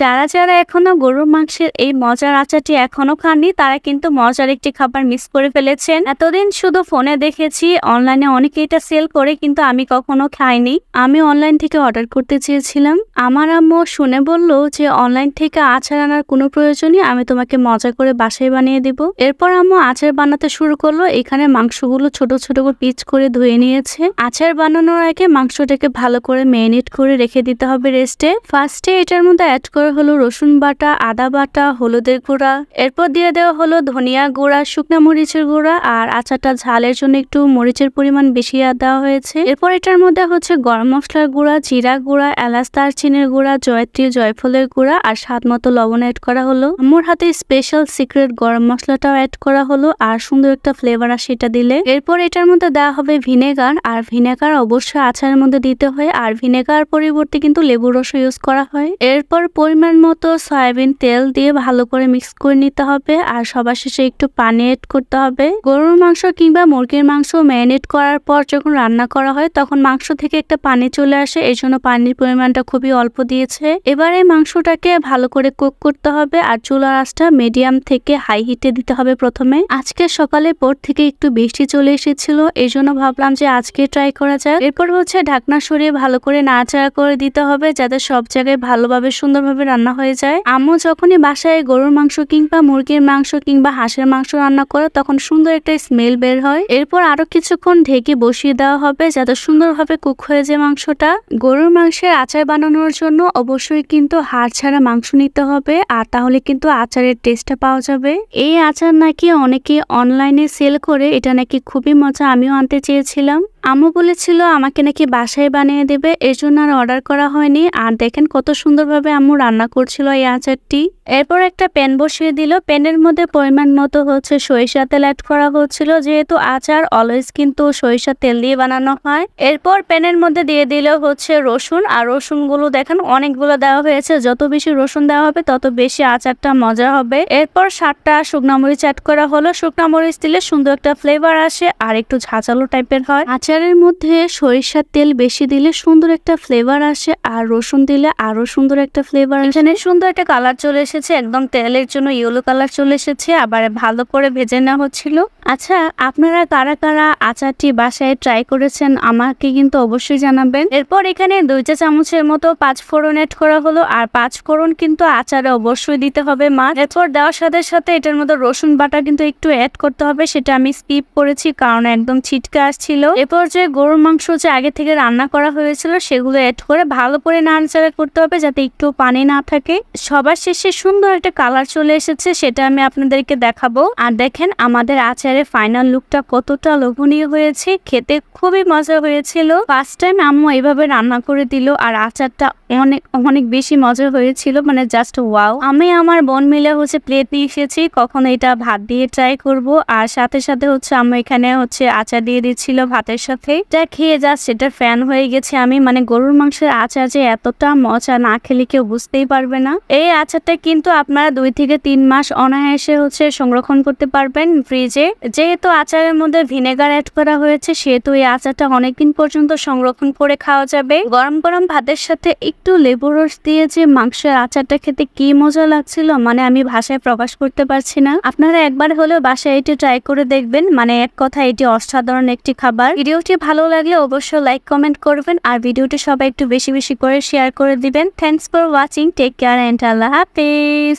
যারা যারা এখনো গরুর মাংসের এই মজার আচারটি এখনো খাননি তারা কিন্তু মজার একটি খাবার মিস করে ফেলেছেন। এতদিন শুধু ফোনে দেখেছি, অনলাইনে অনেকে এটা সেল করে, কিন্তু আমি কখনো খাইনি। আমি অনলাইন থেকে অর্ডার করতে চেয়েছিলাম। আমার আম্মু শুনে বলল যে অনলাইন থেকে আচার আনার কোনো প্রয়োজনই, আমি তোমাকে মজা করে বাসায় বানিয়ে দিব। এরপর আম্মু আচার বানাতে শুরু করলো। এখানে মাংসগুলো ছোট ছোট করে পিচ করে ধুয়ে নিয়েছে। আচার বানানোর আগে মাংসটাকে ভালো করে ম্যারিনেট করে রেখে দিতে হবে রেস্টে। ফার্স্টে এটার মধ্যে অ্যাড করে হলো রসুন বাটা, আদা বাটা, হলুদের গুঁড়া, এরপর দিয়ে দেওয়া হলো ধনিয়া গুঁড়া, শুকনা মরিচের গুঁড়া, আর আচারটা ঝালের জন্য একটু মরিচের পরিমাণ বেশি দেওয়া হয়েছে। এরপর এটার মধ্যে হচ্ছে গরম মশলার গুঁড়া, জিরা গুঁড়া, এলাচ দারচিনির গুঁড়া, জয়ত্রী জয়ফলের গুঁড়া আর স্বাদ মতো লবণ অ্যাড করা হলো। আম্মুর হাতে স্পেশাল সিক্রেট গরম মশলাটাও অ্যাড করা হলো, আর সুন্দর একটা ফ্লেভার আসে এটা দিলে। এরপর এটার মধ্যে দেওয়া হবে ভিনেগার, আর ভিনেগার অবশ্যই আচারের মধ্যে দিতে হয়, আর ভিনেগার পরিবর্তে কিন্তু লেবুর রস ইউজ করা হয়। এরপর পরিমাণ মতো সয়াবিন তেল দিয়ে ভালো করে মিক্স করে নিতে হবে, আর সবার শেষে একটু পানি এড করতে হবে। গরুর মাংস কিংবা মুরগির মাংস ম্যারিনেট করার পর যখন রান্না করা হয় তখন মাংস থেকে একটা পানি চলে আসে, এই জন্য পানির পরিমাণটা খুবই অল্প দিয়েছে। এবারে মাংসটাকে ভালো করে কুক করতে হবে, আর চুলার আঁচটা মিডিয়াম থেকে হাই হিটে দিতে হবে প্রথমে। আজকে সকালে পর থেকে একটু বৃষ্টি চলে এসেছিল, এই জন্য ভাবলাম যে আজকে ট্রাই করা যাক। এরপর হচ্ছে ঢাকনা সরিয়ে ভালো করে নাড়াচাড়া করে দিতে হবে, যাতে সব জায়গায় ভালোভাবে সুন্দরভাবে রান্না হয়ে যায়। আম্মু যখনই বাসায় গরুর মাংস কিংবা মুরগির মাংস কিংবা হাঁসের মাংস রান্না করে তখন সুন্দর একটা স্মেল বের হয়। এরপর আরো কিছুক্ষণ ঢেকে বসিয়ে দেওয়া হবে যাতে সুন্দরভাবে কুক হয়ে যায় মাংসটা। গরুর মাংসের আচার বানানোর জন্য অবশ্যই কিন্তু হাড় ছাড়া মাংস নিতে হবে, আর তাহলে কিন্তু আচারের টেস্টটা পাওয়া যাবে। এই আচার নাকি অনেকে অনলাইনে সেল করে, এটা নাকি খুবই মজা। আমিও আনতে চেয়েছিলাম, আম্মু বলেছিল আমাকে নাকি বাসায় বানিয়ে দেবে, এর জন্য আর অর্ডার করা হয়নি। আর দেখেন কত সুন্দরভাবে আম্মু রান্না করছিল এই আচারটি। এরপর একটা প্যান বসিয়ে দিল, প্যানের মধ্যে পরিমাণ মতো হচ্ছে সরিষা তেল অ্যাড করা হচ্ছিল, যেহেতু আচার অলওয়েজ কিন্তু সরিষা তেল দিয়ে বানানো হয়। এরপর প্যানের মধ্যে দিয়ে দিল হচ্ছে রসুন, আর রসুনগুলো দেখেন অনেকগুলো দেওয়া হয়েছে। যত বেশি রসুন দেওয়া হবে তত বেশি আচারটা মজা হবে। এরপর 7টা শুকনা মরিচ অ্যাড করা হলো। শুকনা মরিচ দিলে সুন্দর একটা ফ্লেভার আসে আর একটু ঝাঁঝালো টাইপের হয়। আচারের মধ্যে সরিষার তেল বেশি দিলে সুন্দর একটা ফ্লেভার আসে, আর রসুন দিলে আরো সুন্দর একটা ফ্লেভার। এখানে সুন্দর একটা কালার চলে এসেছে, একদম তেলের জন্য ইয়েলো কালার চলে এসেছে, আবার ভালো করে ভেজে নেওয়া হচ্ছিল। আচ্ছা, আপনারা কারা কারা আচারটি বাসায় ট্রাই করেছেন আমাকে কিন্তু অবশ্যই জানাবেন। এরপর এখানে 2 চা চামচের মতো 5 ফোড়ন অ্যাড করা হলো, আর 5 ফোড়ন কিন্তু আচারে অবশ্যই দিতে হবে মা। এরপর দেওয়ার সাথে সাথে এটার মধ্যে রসুন বাটা কিন্তু একটু অ্যাড করতে হবে, সেটা আমি স্কিপ করেছি কারণ একদম ছিটকে আসছিল। এরপর যে গরুর মাংস যে আগে থেকে রান্না করা হয়েছিল সেগুলো অ্যাড করে ভালো করে নাড়াচাড়া করতে হবে যাতে একটু পানি না থাকে। সবার শেষে সুন্দর একটা কালার চলে এসেছে, সেটা আমি আপনাদেরকে দেখাবো। আর দেখেন আমাদের আচারের ফাইনাল লুকটা কতটা লোভনীয় হয়েছে, খেতে খুবই মজা হয়েছিল। ফার্স্ট টাইম আম্মু এইভাবে রান্না করে দিল, আর আচারটা অনেক অনেক বেশি মজা হয়েছিল, মানে জাস্ট ওয়াও। আমি আমার বোন মিলে হচ্ছে প্লেট নিয়ে এসেছি, কখনো এটা ভাত দিয়ে ট্রাই করব, আর সাথে সাথে হচ্ছে আমি এখানে হচ্ছে আচার দিয়ে দিচ্ছিল ভাতের সাথে। এটা খেয়ে জাস্ট সেটা ফ্যান হয়ে গেছে আমি, মানে গরুর মাংসের আচার যে এতটা মজা না খেলে কেউ বুঝতেই পারবে না। এই আচারটা কিন্তু আপনারা 2 থেকে 3 মাস অনায়াসে হচ্ছে সংরক্ষণ করতে পারবেন ফ্রিজে। যেহেতু আচারের মধ্যে ভিনেগার অ্যাড করা হয়েছে সেহেতু এই আচারটা অনেকদিন পর্যন্ত সংরক্ষণ করে খাওয়া যাবে। গরম গরম ভাতের সাথে একটু লেবুর রস দিয়ে যে মাংসের আচারটা খেতে কি মজা লাগছিল, মানে আমি ভাষায় প্রকাশ করতে পারছি না। আপনারা একবার হলেও বাসায় এটি ট্রাই করে দেখবেন, মানে এক কথা এটি অসাধারণ একটি খাবার। ভিডিওটি ভালো লাগলে অবশ্যই লাইক কমেন্ট করবেন, আর ভিডিওটি সবাই একটু বেশি বেশি করে শেয়ার করে দিবেন। Thanks for watching, take care and আল্লাহ হাফেজ।